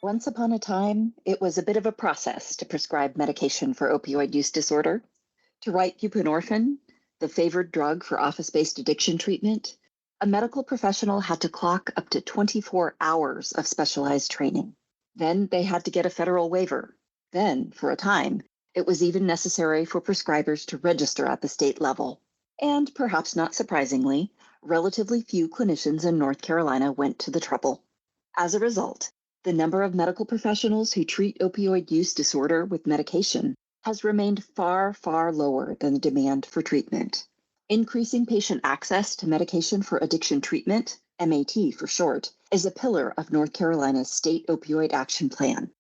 Once upon a time, it was a bit of a process to prescribe medication for opioid use disorder. To write buprenorphine, the favored drug for office-based addiction treatment, a medical professional had to clock up to 24 hours of specialized training. Then they had to get a federal waiver. Then, for a time, it was even necessary for prescribers to register at the state level. And perhaps not surprisingly, relatively few clinicians in North Carolina went to the trouble. As a result, the number of medical professionals who treat opioid use disorder with medication has remained far, far lower than the demand for treatment. Increasing patient access to medication for addiction treatment, MAT for short, is a pillar of North Carolina's State Opioid Action Plan.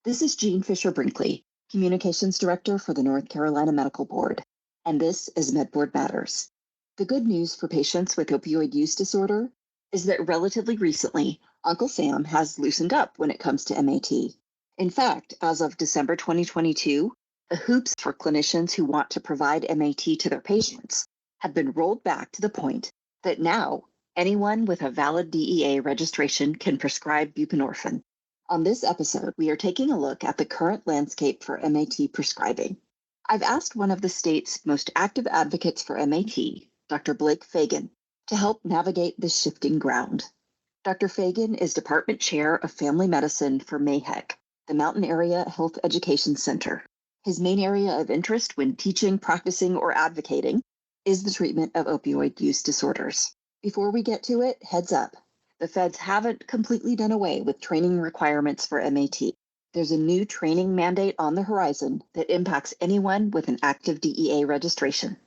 This is Jean Fisher Brinkley, Communications Director for the North Carolina Medical Board, and this is MedBoard Matters. The good news for patients with opioid use disorder is that relatively recently, Uncle Sam has loosened up when it comes to MAT. In fact, as of December 2022, the hoops for clinicians who want to provide MAT to their patients have been rolled back to the point that now anyone with a valid DEA registration can prescribe buprenorphine. On this episode, we are taking a look at the current landscape for MAT prescribing. I've asked one of the state's most active advocates for MAT, Dr. Blake Fagan, to help navigate this shifting ground. Dr. Fagan is Department Chair of Family Medicine for MAHEC, the Mountain Area Health Education Center. His main area of interest when teaching, practicing, or advocating is the treatment of opioid use disorders. Before we get to it, heads up. The feds haven't completely done away with training requirements for MAT. There's a new training mandate on the horizon that impacts anyone with an active DEA registration.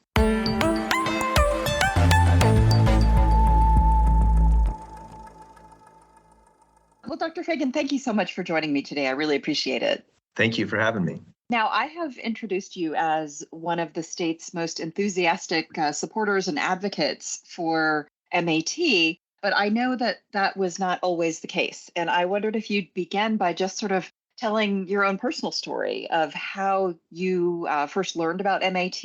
Well, Dr. Fagan, thank you so much for joining me today. I really appreciate it. Thank you for having me. Now, I have introduced you as one of the state's most enthusiastic supporters and advocates for MAT, but I know that that was not always the case. And I wondered if you'd begin by just sort of telling your own personal story of how you first learned about MAT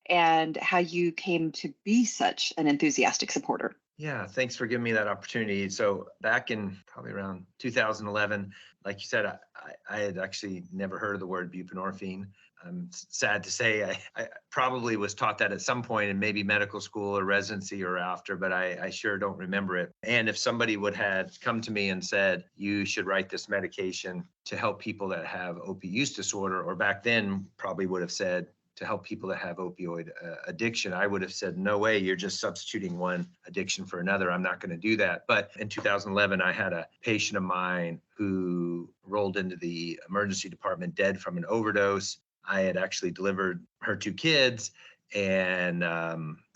and how you came to be such an enthusiastic supporter. Yeah, thanks for giving me that opportunity. So back in probably around 2011, like you said, I had actually never heard of the word buprenorphine. I'm sad to say I probably was taught that at some point in maybe medical school or residency or after, but I sure don't remember it. And if somebody would have come to me and said, you should write this medication to help people that have opioid use disorder, or back then probably would have said, to help people that have opioid addiction, I would have said, no way, you're just substituting one addiction for another. I'm not going to do that. But in 2011, I had a patient of mine who rolled into the emergency department dead from an overdose. I had actually delivered her 2 kids, and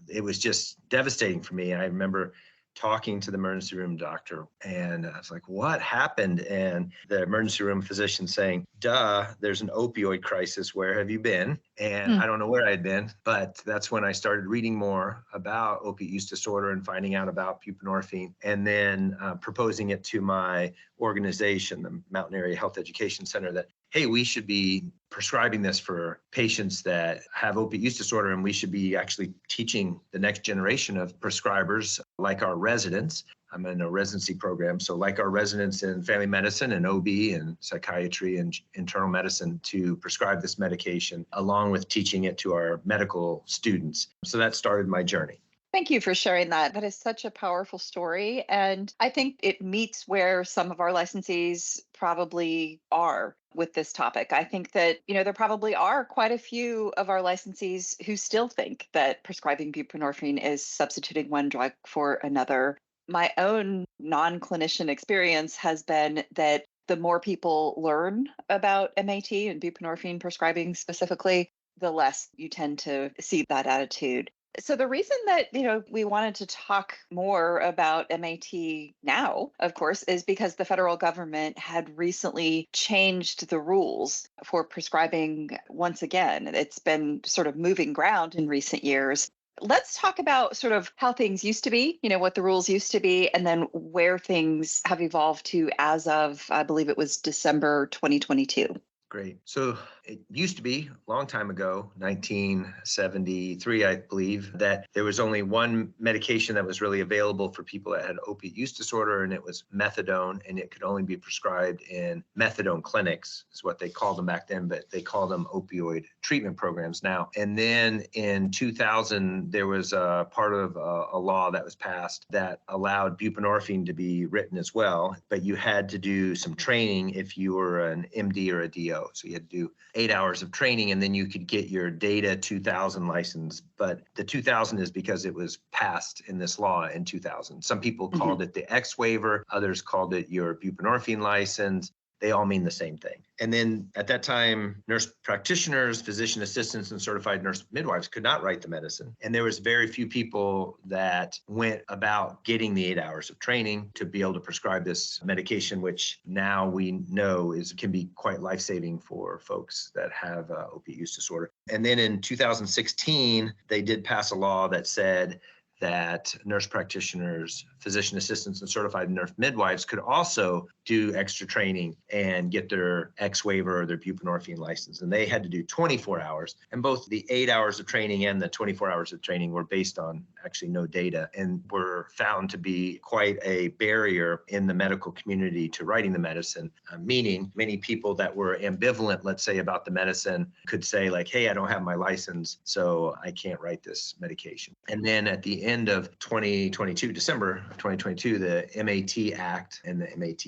it was just devastating for me. I remember talking to the emergency room doctor, and I was like, what happened? And the emergency room physician saying, duh, there's an opioid crisis. Where have you been? And I don't know where I'd been, but that's when I started reading more about opiate use disorder and finding out about buprenorphine, and then proposing it to my organization, the Mountain Area Health Education Center, that, hey, we should be prescribing this for patients that have opiate use disorder, and we should be actually teaching the next generation of prescribers, like our residents. I'm in a residency program, so like our residents in family medicine and OB and psychiatry and internal medicine, to prescribe this medication, along with teaching it to our medical students. So that started my journey. Thank you for sharing that. That is such a powerful story. And I think it meets where some of our licensees probably are with this topic. I think that, there probably are quite a few of our licensees who still think that prescribing buprenorphine is substituting one drug for another. My own non-clinician experience has been that the more people learn about MAT and buprenorphine prescribing specifically, the less you tend to see that attitude. So the reason that, we wanted to talk more about MAT now, of course, is because the federal government had recently changed the rules for prescribing once again. It's been sort of moving ground in recent years. Let's talk about sort of how things used to be, what the rules used to be, and then where things have evolved to as of, I believe it was December 2022. Great. So it used to be a long time ago, 1973, I believe, that there was only one medication that was really available for people that had opiate use disorder, and it was methadone, and it could only be prescribed in methadone clinics, is what they called them back then, but they call them opioid treatment programs now. And then in 2000, there was a part of a law that was passed that allowed buprenorphine to be written as well, but you had to do some training if you were an MD or a DO. So you had to do 8 hours of training, and then you could get your DATA 2000 license. But the 2000 is because it was passed in this law in 2000. Some people called it the X waiver, others called it your buprenorphine license. They all mean the same thing. And then at that time, nurse practitioners, physician assistants, and certified nurse midwives could not write the medicine. And there was very few people that went about getting the 8 hours of training to be able to prescribe this medication, which now we know can be quite life-saving for folks that have opiate use disorder. And then in 2016, they did pass a law that said that nurse practitioners, physician assistants, and certified nurse midwives could also do extra training and get their X waiver or their buprenorphine license. And they had to do 24 hours. And both the 8 hours of training and the 24 hours of training were based on actually no data and were found to be quite a barrier in the medical community to writing the medicine, meaning many people that were ambivalent, let's say, about the medicine could say like, hey, I don't have my license, so I can't write this medication. And then at the end of 2022, December of 2022, the MAT Act and the MATE,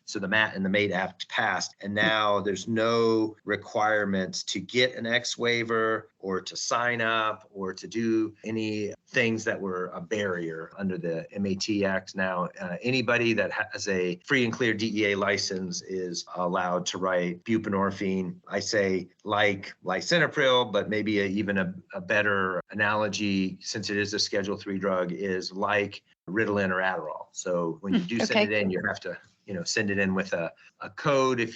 so the MAT and the MATE Act passed, and now there's no requirements to get an X waiver or to sign up or to do any things that were a barrier under the MAT Act. Now, anybody that has a free and clear DEA license is allowed to write buprenorphine. I say like lisinopril, but maybe even a better analogy, since it is a Schedule III drug, is like Ritalin or Adderall. So when you do send it in, you have to send it in with a code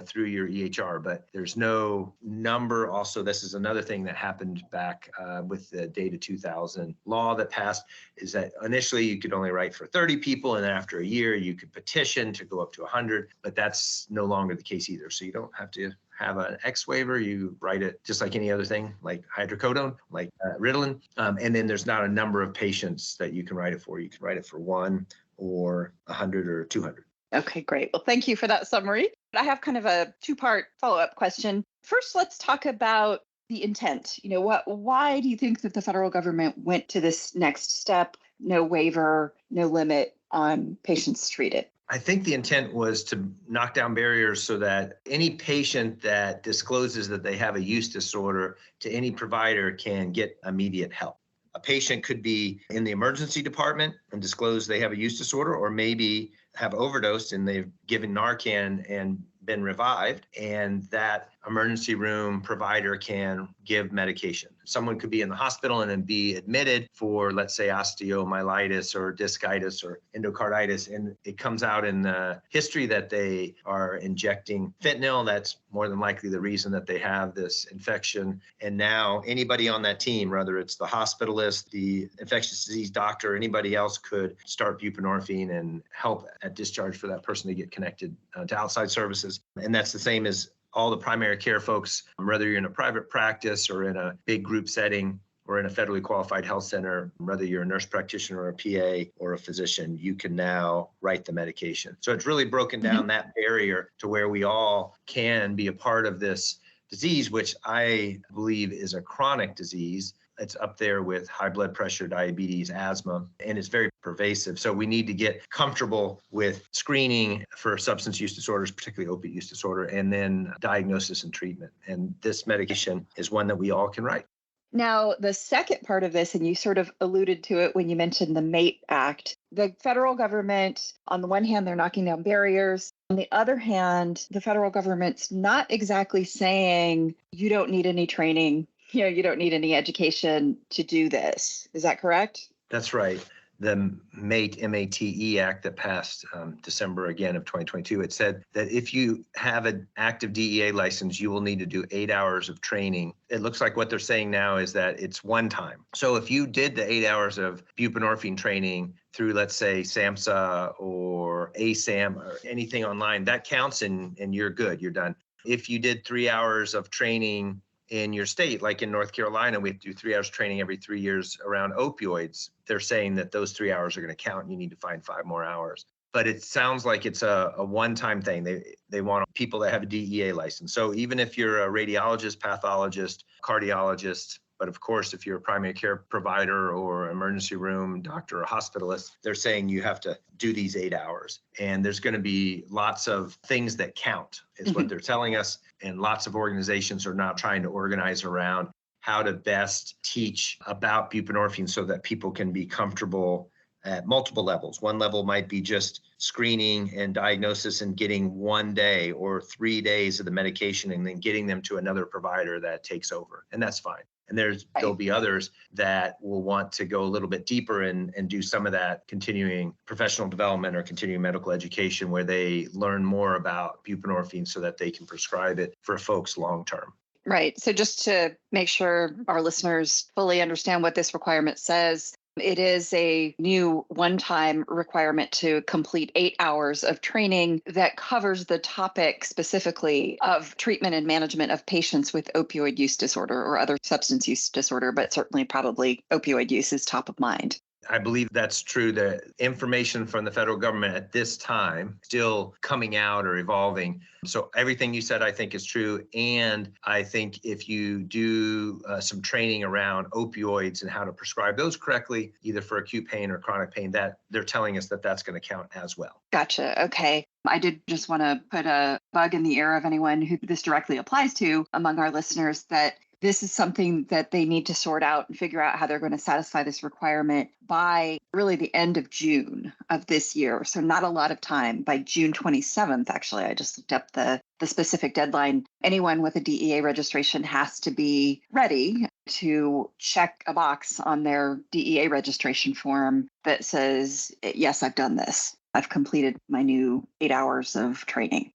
through your EHR, but there's no number. Also, this is another thing that happened back with the DATA 2000 law that passed, is that initially you could only write for 30 people, and then after a year you could petition to go up to 100, but that's no longer the case either. So you don't have to have an X waiver. You write it just like any other thing, like hydrocodone, like Ritalin. And then there's not a number of patients that you can write it for. You can write it for 1 or 100 or 200. Okay, great. Well, thank you for that summary. I have kind of a two-part follow-up question. First, let's talk about the intent. Why do you think that the federal government went to this next step, no waiver, no limit on patients treated? I think the intent was to knock down barriers so that any patient that discloses that they have a use disorder to any provider can get immediate help. A patient could be in the emergency department and disclose they have a use disorder, or maybe have overdosed and they've given Narcan and been revived, and that emergency room provider can give medication. Someone could be in the hospital and then be admitted for, let's say, osteomyelitis or discitis or endocarditis, and it comes out in the history that they are injecting fentanyl. That's more than likely the reason that they have this infection. And now anybody on that team, whether it's the hospitalist, the infectious disease doctor, anybody else, could start buprenorphine and help at discharge for that person to get connected to outside services. And that's the same as all the primary care folks, whether you're in a private practice or in a big group setting or in a federally qualified health center, whether you're a nurse practitioner or a PA or a physician, you can now write the medication. So it's really broken down that barrier to where we all can be a part of this disease, which I believe is a chronic disease. It's up there with high blood pressure, diabetes, asthma, and it's very pervasive. So we need to get comfortable with screening for substance use disorders, particularly opiate use disorder, and then diagnosis and treatment. And this medication is one that we all can write. Now, the second part of this, and you sort of alluded to it when you mentioned the MATE Act, the federal government, on the one hand, they're knocking down barriers. On the other hand, the federal government's not exactly saying you don't need any training, you don't need any education to do this. Is that correct? That's right. The MATE, M-A-T-E Act that passed December again of 2022, it said that if you have an active DEA license, you will need to do 8 hours of training. It looks like what they're saying now is that it's one time. So if you did the 8 hours of buprenorphine training through, let's say, SAMHSA or ASAM or anything online, that counts and you're good, you're done. if you did 3 hours of training in your state, like in North Carolina, we have to do 3 hours training every 3 years around opioids. They're saying that those 3 hours are going to count and you need to find 5 more hours. But it sounds like it's a one-time thing. They want people that have a DEA license. So even if you're a radiologist, pathologist, cardiologist, but of course, if you're a primary care provider or emergency room doctor or hospitalist, they're saying you have to do these 8 hours. And there's going to be lots of things that count, is what they're telling us. And lots of organizations are now trying to organize around how to best teach about buprenorphine so that people can be comfortable at multiple levels. One level might be just screening and diagnosis and getting 1 day or 3 days of the medication and then getting them to another provider that takes over. And that's fine. And there'll be others that will want to go a little bit deeper and do some of that continuing professional development or continuing medical education where they learn more about buprenorphine so that they can prescribe it for folks long term. Right. So just to make sure our listeners fully understand what this requirement says, it is a new one-time requirement to complete 8 hours of training that covers the topic specifically of treatment and management of patients with opioid use disorder or other substance use disorder, but certainly probably opioid use is top of mind. I believe that's true. The information from the federal government at this time still coming out or evolving. So everything you said, I think, is true. And I think if you do some training around opioids and how to prescribe those correctly, either for acute pain or chronic pain, that they're telling us that that's going to count as well. Gotcha. Okay. I did just want to put a bug in the ear of anyone who this directly applies to among our listeners that this is something that they need to sort out and figure out how they're going to satisfy this requirement by really the end of June of this year. So not a lot of time. By June 27th, actually, I just looked up the specific deadline. Anyone with a DEA registration has to be ready to check a box on their DEA registration form that says, yes, I've done this. I've completed my new 8 hours of training.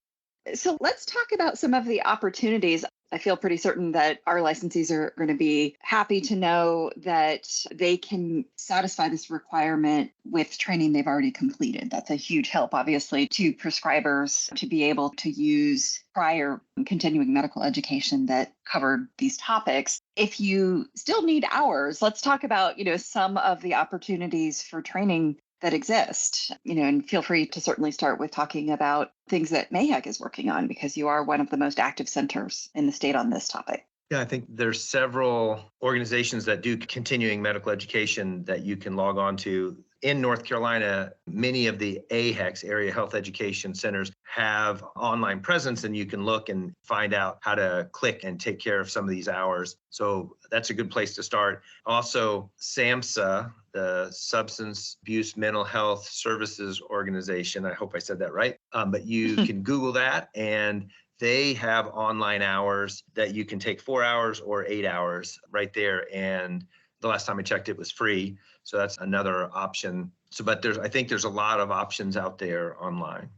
So let's talk about some of the opportunities. I feel pretty certain that our licensees are going to be happy to know that they can satisfy this requirement with training they've already completed. That's a huge help, obviously, to prescribers to be able to use prior continuing medical education that covered these topics. If you still need hours, let's talk about, some of the opportunities for training that exist, and feel free to certainly start with talking about things that MAHEC is working on because you are one of the most active centers in the state on this topic. Yeah, I think there's several organizations that do continuing medical education that you can log on to. In North Carolina, many of the AHECs, Area Health Education Centers, have online presence, and you can look and find out how to click and take care of some of these hours. So that's a good place to start. Also, SAMHSA, the Substance Abuse Mental Health Services Organization, I hope I said that right, but you can Google that, and they have online hours that you can take 4 hours or 8 hours right there. And the last time I checked, it was free. So that's another option. But I think there's a lot of options out there online.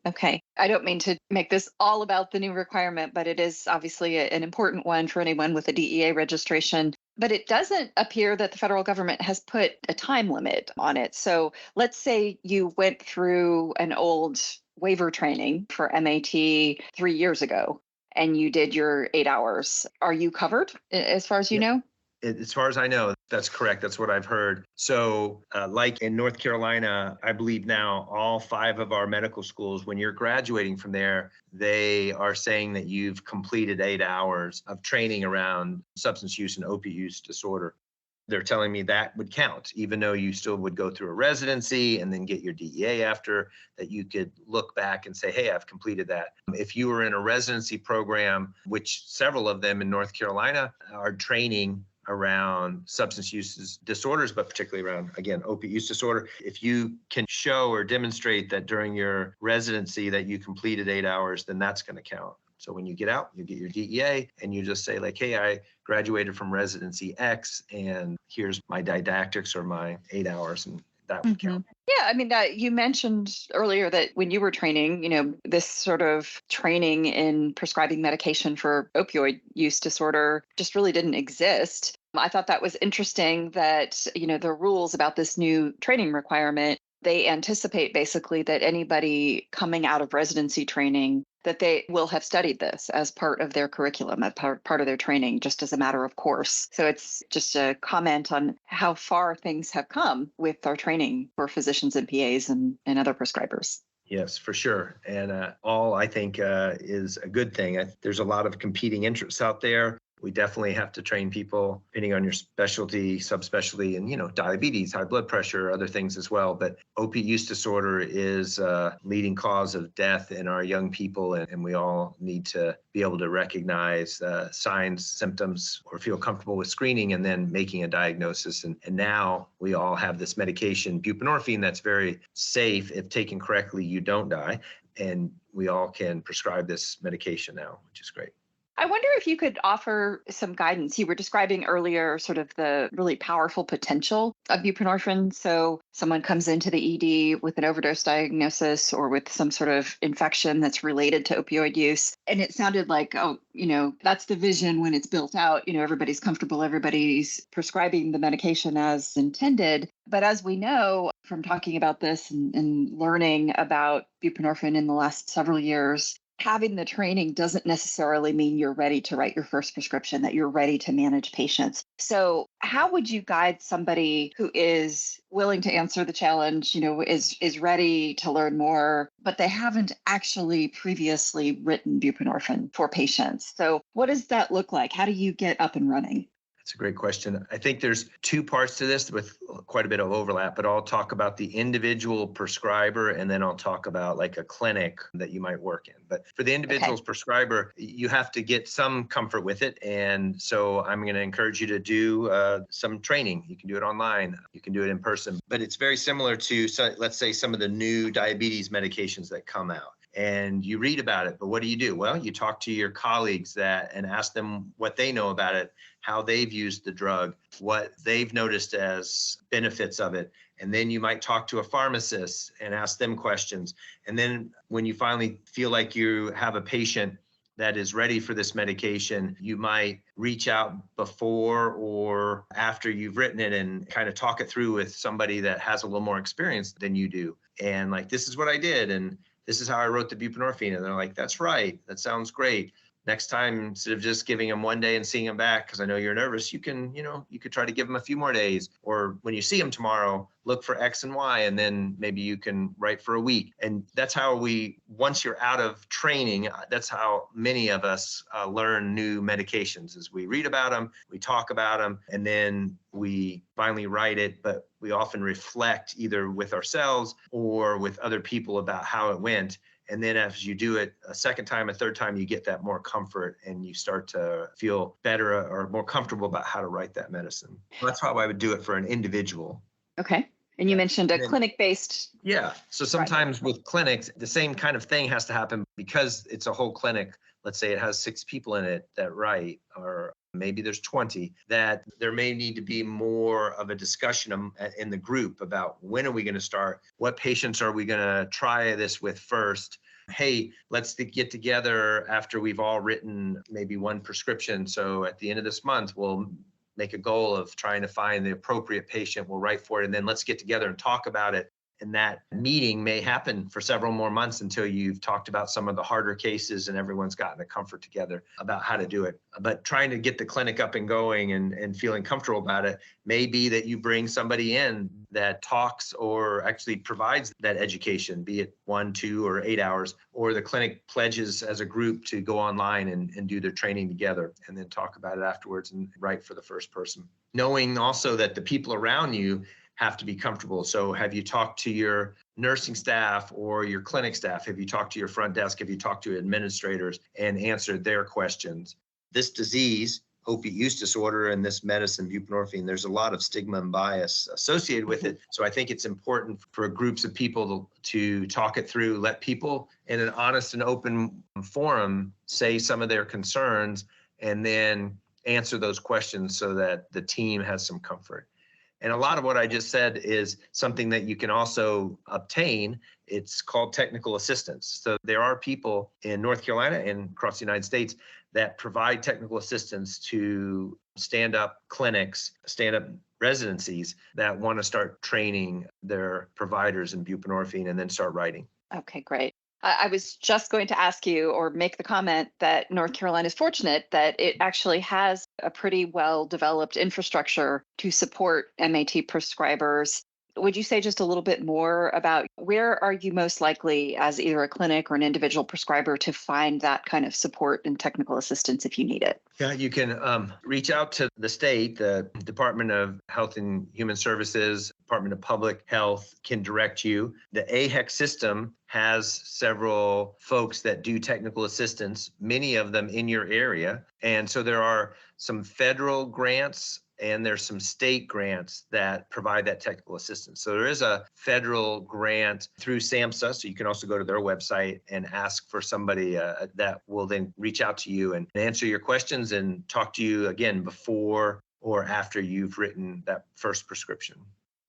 Okay. I don't mean to make this all about the new requirement, but it is obviously an important one for anyone with a DEA registration. But it doesn't appear that the federal government has put a time limit on it. So let's say you went through an old waiver training for MAT 3 years ago and you did your 8 hours. Are you covered as far as you know? As far as I know, that's correct. That's what I've heard. So like in North Carolina, I believe now all 5 of our medical schools, when you're graduating from there, they are saying that you've completed 8 hours of training around substance use and opiate use disorder. They're telling me that would count, even though you still would go through a residency and then get your DEA after, that you could look back and say, hey, I've completed that. If you were in a residency program, which several of them in North Carolina are training around substance use disorders, but particularly around, again, opiate use disorder. If you can show or demonstrate that during your residency that you completed 8 hours, then that's going to count. So when you get out, you get your DEA and you just say like, hey, I graduated from residency X and here's my didactics or my 8 hours, and that would count. Yeah, I mean, you mentioned earlier that when you were training, this sort of training in prescribing medication for opioid use disorder just really didn't exist. I thought that was interesting that, the rules about this new training requirement, they anticipate basically that anybody coming out of residency training that they will have studied this as part of their curriculum, as part of their training, just as a matter of course. So it's just a comment on how far things have come with our training for physicians and PAs and other prescribers. Yes, for sure. And all I think is a good thing. There's a lot of competing interests out there. We definitely have to train people depending on your specialty, subspecialty, and, diabetes, high blood pressure, other things as well. But opiate use disorder is a leading cause of death in our young people. And we all need to be able to recognize signs, symptoms, or feel comfortable with screening and then making a diagnosis. And now we all have this medication, buprenorphine, that's very safe. If taken correctly, you don't die. And we all can prescribe this medication now, which is great. I wonder if you could offer some guidance. You were describing earlier sort of the really powerful potential of buprenorphine. So someone comes into the ED with an overdose diagnosis or with some sort of infection that's related to opioid use. And it sounded like, that's the vision when it's built out. Everybody's comfortable, everybody's prescribing the medication as intended. But as we know from talking about this and learning about buprenorphine in the last several years, having the training doesn't necessarily mean you're ready to write your first prescription, that you're ready to manage patients. So how would you guide somebody who is willing to answer the challenge, is ready to learn more, but they haven't actually previously written buprenorphine for patients? So what does that look like? How do you get up and running? That's a great question. I think there's two parts to this with quite a bit of overlap, but I'll talk about the individual prescriber and then I'll talk about like a clinic that you might work in. But for the individual's prescriber, you have to get some comfort with it. And so I'm going to encourage you to do some training. You can do it online. You can do it in person. But it's very similar to, let's say, some of the new diabetes medications that come out. And you read about it, but what do? Well, you talk to your colleagues and ask them what they know about it, how they've used the drug, what they've noticed as benefits of it. And then you might talk to a pharmacist and ask them questions. And then when you finally feel like you have a patient that is ready for this medication, you might reach out before or after you've written it and kind of talk it through with somebody that has a little more experience than you do. And like, this is what I did. And this is how I wrote the buprenorphine. And they're like, that's right. That sounds great. Next time, instead of just giving them one day and seeing them back, because I know you're nervous, you could try to give them a few more days. Or when you see them tomorrow, look for X and Y, and then maybe you can write for a week. And that's how once you're out of training, that's how many of us learn new medications, is we read about them, we talk about them, and then we finally write it. But we often reflect either with ourselves or with other people about how it went. And then as you do it a second time, a third time, you get that more comfort and you start to feel better or more comfortable about how to write that medicine. That's how I would do it for an individual. Okay. And you mentioned a clinic-based. Yeah. So sometimes with clinics, the same kind of thing has to happen because it's a whole clinic. Let's say it has 6 people in it that write, or maybe there's 20, that there may need to be more of a discussion in the group about when are we going to start? What patients are we going to try this with first? Hey, let's get together after we've all written maybe one prescription. So at the end of this month, we'll make a goal of trying to find the appropriate patient. We'll write for it, and then let's get together and talk about it. And that meeting may happen for several more months until you've talked about some of the harder cases and everyone's gotten a comfort together about how to do it. But trying to get the clinic up and going and feeling comfortable about it may be that you bring somebody in that talks or actually provides that education, be it 1, 2, or 8 hours, or the clinic pledges as a group to go online and do their training together and then talk about it afterwards and write for the first person. Knowing also that the people around you have to be comfortable. So have you talked to your nursing staff or your clinic staff? Have you talked to your front desk? Have you talked to administrators and answered their questions? This disease, opiate use disorder, and this medicine, buprenorphine, there's a lot of stigma and bias associated with it. So I think it's important for groups of people to talk it through, let people in an honest and open forum say some of their concerns, and then answer those questions so that the team has some comfort. And a lot of what I just said is something that you can also obtain. It's called technical assistance. So there are people in North Carolina and across the United States that provide technical assistance to stand-up clinics, stand-up residencies that want to start training their providers in buprenorphine and then start writing. Okay, great. I was just going to ask you or make the comment that North Carolina is fortunate that it actually has a pretty well developed infrastructure to support MAT prescribers. Would you say just a little bit more about where are you most likely as either a clinic or an individual prescriber to find that kind of support and technical assistance if you need it? Yeah, you can reach out to the state, the Department of Health and Human Services, Department of Public Health can direct you. The AHEC system has several folks that do technical assistance, many of them in your area. And so there are some federal grants and there's some state grants that provide that technical assistance. So there is a federal grant through SAMHSA, so you can also go to their website and ask for somebody that will then reach out to you and answer your questions and talk to you again before or after you've written that first prescription.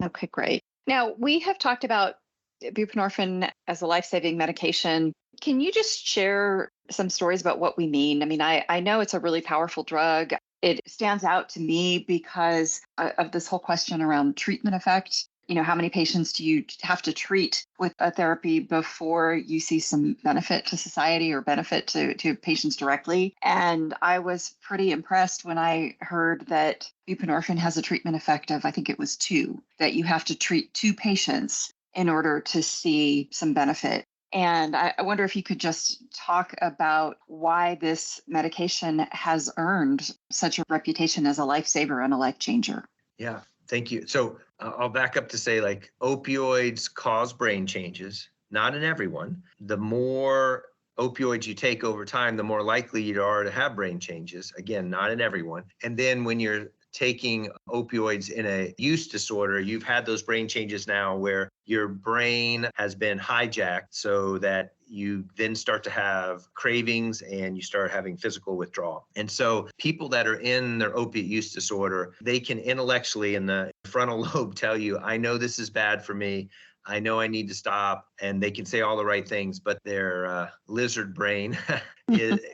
Okay, great. Now, we have talked about buprenorphine as a life-saving medication. Can you just share some stories about what we mean? I mean, I know it's a really powerful drug. It stands out to me because of this whole question around treatment effect. You know, how many patients do you have to treat with a therapy before you see some benefit to society or benefit to patients directly? And I was pretty impressed when I heard that buprenorphine has a treatment effect of, I think it was 2, that you have to treat 2 patients in order to see some benefit. And I wonder if you could just talk about why this medication has earned such a reputation as a lifesaver and a life changer. Yeah, thank you. So I'll back up to say, like, opioids cause brain changes, not in everyone. The more opioids you take over time, the more likely you are to have brain changes. Again, not in everyone. And then when you're taking opioids in a use disorder, you've had those brain changes now where your brain has been hijacked so that you then start to have cravings and you start having physical withdrawal. And so people that are in their opiate use disorder, they can intellectually in the frontal lobe tell you, I know this is bad for me. I know I need to stop, and they can say all the right things, but their lizard brain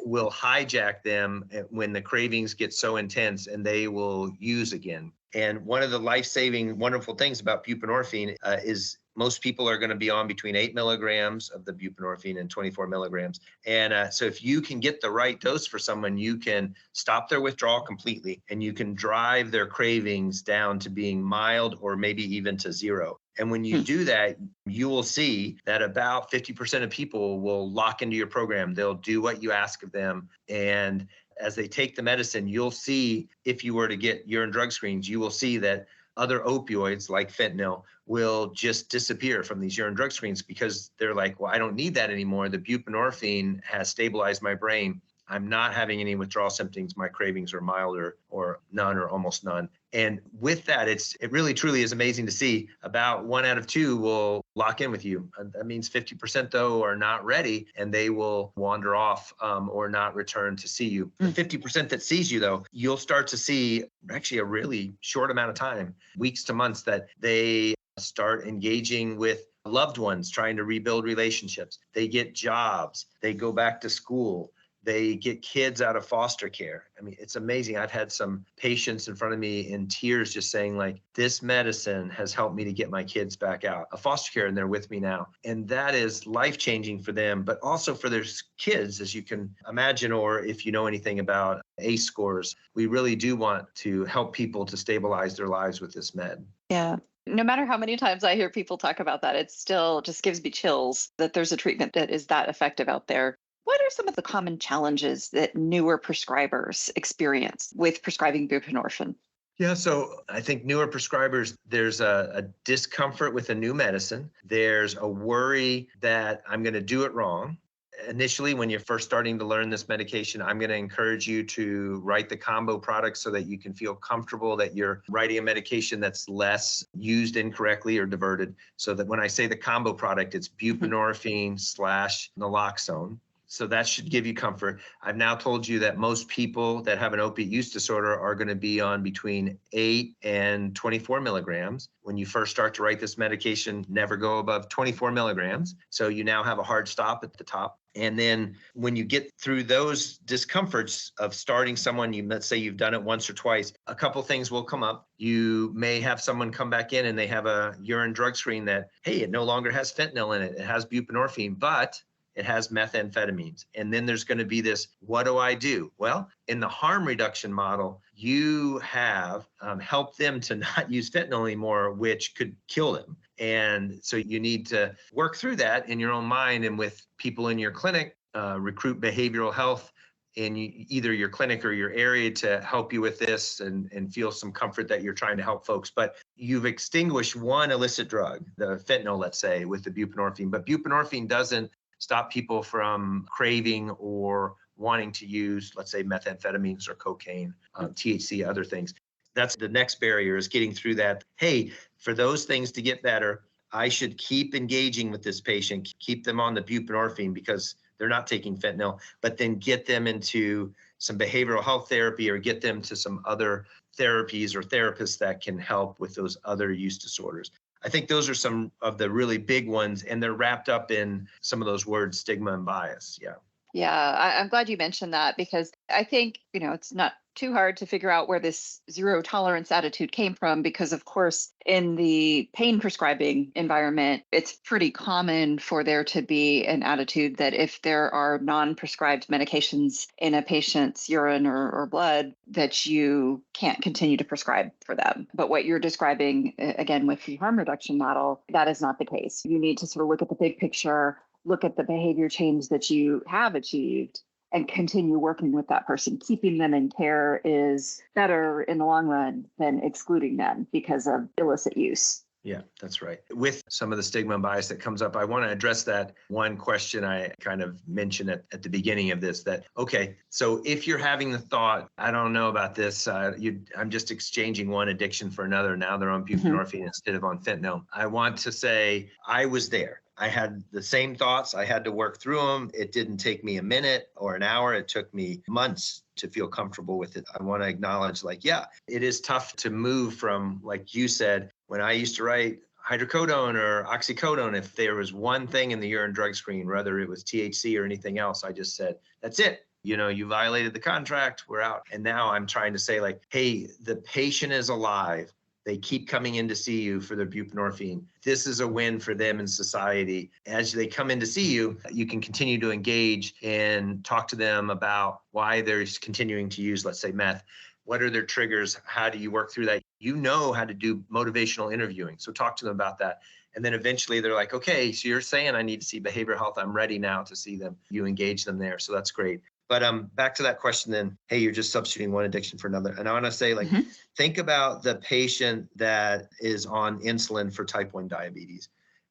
will hijack them when the cravings get so intense and they will use again. And one of the life-saving wonderful things about buprenorphine is most people are going to be on between 8 milligrams of the buprenorphine and 24 milligrams. And so if you can get the right dose for someone, you can stop their withdrawal completely and you can drive their cravings down to being mild or maybe even to 0. And when you do that, you will see that about 50% of people will lock into your program. They'll do what you ask of them. And as they take the medicine, you'll see, if you were to get urine drug screens, you will see that other opioids like fentanyl will just disappear from these urine drug screens because they're like, well, I don't need that anymore. The buprenorphine has stabilized my brain. I'm not having any withdrawal symptoms. My cravings are milder or none or almost none. And with that, it really truly is amazing to see about 1 out of 2 will lock in with you. That means 50% though are not ready and they will wander off or not return to see you. The 50% that sees you though, you'll start to see actually a really short amount of time, weeks to months, that they start engaging with loved ones, trying to rebuild relationships. They get jobs, they go back to school. They get kids out of foster care. I mean, it's amazing. I've had some patients in front of me in tears just saying, like, this medicine has helped me to get my kids back out of foster care and they're with me now. And that is life-changing for them, but also for their kids, as you can imagine, or if you know anything about ACE scores. We really do want to help people to stabilize their lives with this med. Yeah. No matter how many times I hear people talk about that, it still just gives me chills that there's a treatment that is that effective out there. What are some of the common challenges that newer prescribers experience with prescribing buprenorphine? Yeah, so I think newer prescribers, there's a discomfort with a new medicine. There's a worry that I'm going to do it wrong. Initially, when you're first starting to learn this medication, I'm going to encourage you to write the combo product so that you can feel comfortable that you're writing a medication that's less used incorrectly or diverted. So that when I say the combo product, it's buprenorphine / naloxone. So that should give you comfort. I've now told you that most people that have an opiate use disorder are going to be on between 8 and 24 milligrams. When you first start to write this medication, never go above 24 milligrams. So you now have a hard stop at the top. And then when you get through those discomforts of starting someone, let's say you've done it once or twice, a couple things will come up. You may have someone come back in and they have a urine drug screen that, hey, it no longer has fentanyl in it. It has buprenorphine, but it has methamphetamines. And then there's going to be this, what do I do? Well, in the harm reduction model, you have helped them to not use fentanyl anymore, which could kill them. And so you need to work through that in your own mind and with people in your clinic, recruit behavioral health in either your clinic or your area to help you with this and feel some comfort that you're trying to help folks. But you've extinguished one illicit drug, the fentanyl, let's say, with the buprenorphine. But buprenorphine doesn't stop people from craving or wanting to use, let's say, methamphetamines or cocaine, THC, other things. That's the next barrier, is getting through that. Hey, for those things to get better, I should keep engaging with this patient, keep them on the buprenorphine because they're not taking fentanyl, but then get them into some behavioral health therapy or get them to some other therapies or therapists that can help with those other use disorders. I think those are some of the really big ones, and they're wrapped up in some of those words, stigma and bias. Yeah. Yeah, I'm glad you mentioned that, because I think, it's not too hard to figure out where this zero tolerance attitude came from, because of course, in the pain prescribing environment, it's pretty common for there to be an attitude that if there are non-prescribed medications in a patient's urine or blood, that you can't continue to prescribe for them. But what you're describing, again, with the harm reduction model, that is not the case. You need to sort of look at the big picture, look at the behavior change that you have achieved, and continue working with that person. Keeping them in care is better in the long run than excluding them because of illicit use. Yeah, that's right. With some of the stigma and bias that comes up, I want to address that one question I kind of mentioned at the beginning of this, that, okay, so if you're having the thought, I don't know about this, I'm just exchanging one addiction for another. Now they're on buprenorphine instead of on fentanyl. I want to say I was there. I had the same thoughts. I had to work through them. It didn't take me a minute or an hour. It took me months to feel comfortable with it. I want to acknowledge, yeah, it is tough to move from, like you said, when I used to write hydrocodone or oxycodone, if there was one thing in the urine drug screen, whether it was THC or anything else, I just said, that's it. You violated the contract, we're out. And now I'm trying to say, hey, the patient is alive. They keep coming in to see you for their buprenorphine. This is a win for them in society. As they come in to see you, you can continue to engage and talk to them about why they're continuing to use, let's say, meth. What are their triggers? How do you work through that? You know how to do motivational interviewing. So talk to them about that. And then eventually they're like, okay, so you're saying I need to see behavioral health. I'm ready now to see them. You engage them there. So that's great. But back to that question then, hey, you're just substituting one addiction for another. And I want to say, think about the patient that is on insulin for type 1 diabetes.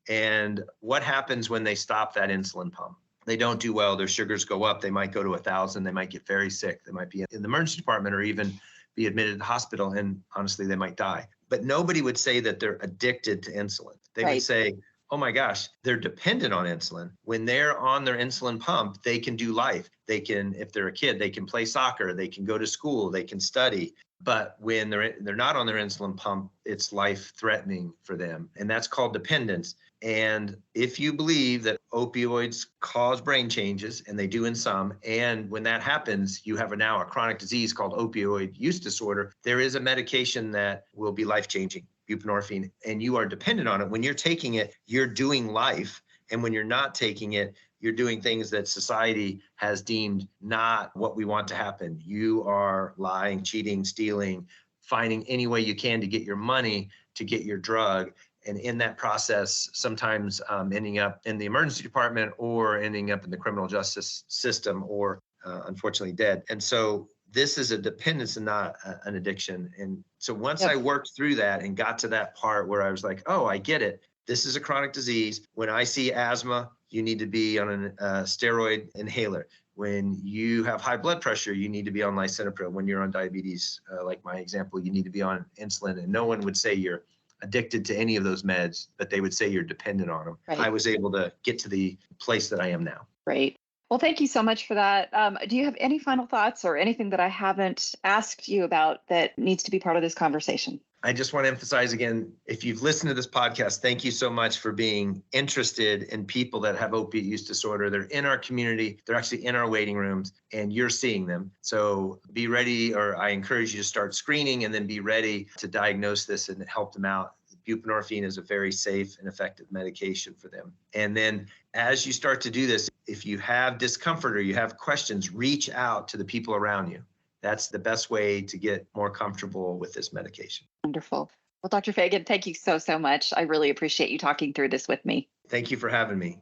And what happens when they stop that insulin pump? They don't do well. Their sugars go up. They might go to 1,000. They might get very sick. They might be in the emergency department or even be admitted to the hospital. And honestly, they might die. But nobody would say that they're addicted to insulin. They would say, oh my gosh, they're dependent on insulin. When they're on their insulin pump, they can do life. They can, if they're a kid, they can play soccer, they can go to school, they can study. But when they're not on their insulin pump, it's life-threatening for them. And that's called dependence. And if you believe that opioids cause brain changes, and they do in some, and when that happens, you have now a chronic disease called opioid use disorder, there is a medication that will be life-changing, buprenorphine, and you are dependent on it. When you're taking it, you're doing life. And when you're not taking it, you're doing things that society has deemed not what we want to happen. You are lying, cheating, stealing, finding any way you can to get your money, to get your drug. And in that process, sometimes ending up in the emergency department or ending up in the criminal justice system or unfortunately dead. And so this is a dependence and not an addiction. And so once I worked through that and got to that part where I was like, oh, I get it. This is a chronic disease. When I see asthma, you need to be on a steroid inhaler. When you have high blood pressure, you need to be on lisinopril. When you're on diabetes, like my example, you need to be on insulin. And no one would say you're addicted to any of those meds, but they would say you're dependent on them. Right. I was able to get to the place that I am now. Right. Well, thank you so much for that. Do you have any final thoughts or anything that I haven't asked you about that needs to be part of this conversation? I just want to emphasize again, if you've listened to this podcast, thank you so much for being interested in people that have opiate use disorder. They're in our community. They're actually in our waiting rooms, and you're seeing them. So be ready, or I encourage you to start screening and then be ready to diagnose this and help them out. buprenorphine is a very safe and effective medication for them. And then as you start to do this, if you have discomfort or you have questions, reach out to the people around you. That's the best way to get more comfortable with this medication. Wonderful. Well, Dr. Fagan, thank you so much. I really appreciate you talking through this with me. Thank you for having me.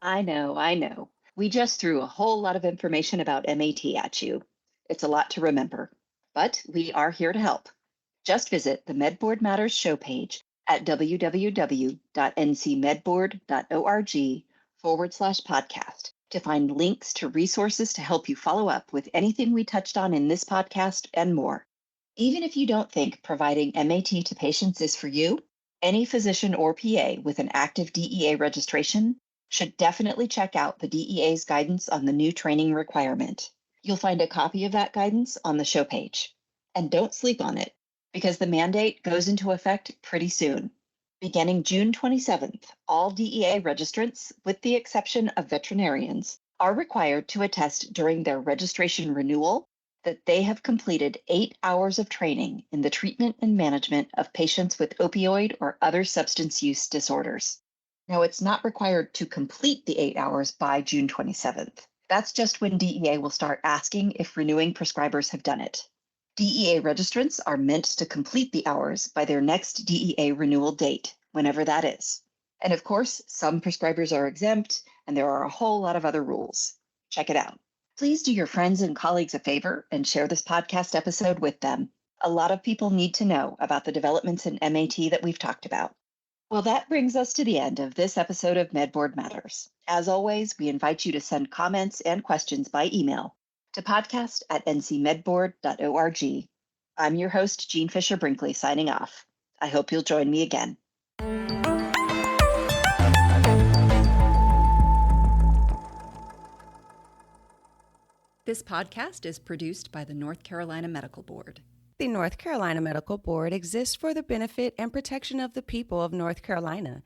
I know. We just threw a whole lot of information about MAT at you. It's a lot to remember, but we are here to help. Just visit the MedBoard Matters show page at www.ncmedboard.org/podcast to find links to resources to help you follow up with anything we touched on in this podcast and more. Even if you don't think providing MAT to patients is for you, any physician or PA with an active DEA registration should definitely check out the DEA's guidance on the new training requirement. You'll find a copy of that guidance on the show page. And don't sleep on it, because the mandate goes into effect pretty soon. Beginning June 27th, all DEA registrants, with the exception of veterinarians, are required to attest during their registration renewal that they have completed 8 hours of training in the treatment and management of patients with opioid or other substance use disorders. Now, it's not required to complete the 8 hours by June 27th. That's just when DEA will start asking if renewing prescribers have done it. DEA registrants are meant to complete the hours by their next DEA renewal date, whenever that is. And of course, some prescribers are exempt, and there are a whole lot of other rules. Check it out. Please do your friends and colleagues a favor and share this podcast episode with them. A lot of people need to know about the developments in MAT that we've talked about. Well, that brings us to the end of this episode of MedBoard Matters. As always, we invite you to send comments and questions by email to podcast@ncmedboard.org. I'm your host, Jean Fisher Brinkley, signing off. I hope you'll join me again. This podcast is produced by the North Carolina Medical Board. The North Carolina Medical Board exists for the benefit and protection of the people of North Carolina.